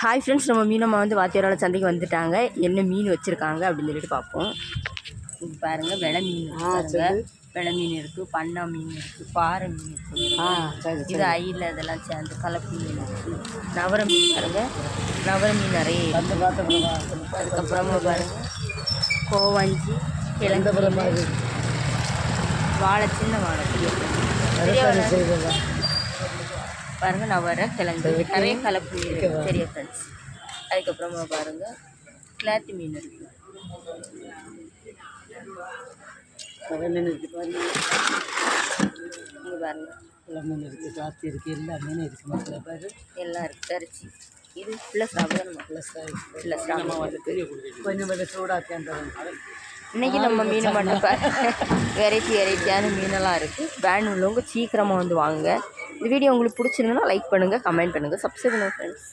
Hi friends, நம்ம மீனம்மா வந்து வாத்தியாரோட சந்தைக்கு வந்துட்டாங்க. என்ன மீன் வச்சுருக்காங்க அப்படின்னு சொல்லிட்டு பார்ப்போம். இது பாருங்கள், வெலை மீன் பாருங்கள். வெலை மீன் இருக்குது, பண்ணா மீன் இருக்குது, பாறை மீன் இருக்குது. இது ஐயில் இதெல்லாம் சேர்ந்து கலப்பு மீன் இருக்குது. நவர மீன் பாருங்கள், நவர மீன் நிறைய இருக்குது. அதுக்கப்புறமா பாருங்கள், கோவாஞ்சி, கிழங்கு, வாழை, சின்ன வாழை பாருங்கள், நவரை, கிழங்கு நிறைய கலப்பு மீன் இருக்குது. சரியா ஃப்ரெண்ட்ஸ்? அதுக்கப்புறமா பாருங்கள், கிளாத்தி மீன் இருக்குது. மீன் இருக்குது பாருங்கள், இங்கே பாருங்கள், எல்லா மீன் இருக்குது, கிளாத்தி இருக்குது, எல்லா மீனும் இருக்குது. மக்கள் பாரு, எல்லாம் இருக்குது. தரிச்சி இது ப்ளஸ் ஆகுது, ப்ளஸ் கொஞ்சம் சூடாக. இன்றைக்கி நம்ம மீன் மட்டும் வெரைட்டியான மீனெல்லாம் இருக்குது. வேன் உள்ளவங்க சீக்கிரமாக வந்து வாங்க. இந்த வீடியோ உங்களுக்கு பிடிச்சிருந்ததுன்னா லைக் பண்ணுங்கள், கமெண்ட் பண்ணுங்கள், சப்ஸ்கிரைப் பண்ணுங்கள் ஃப்ரெண்ட்ஸ்.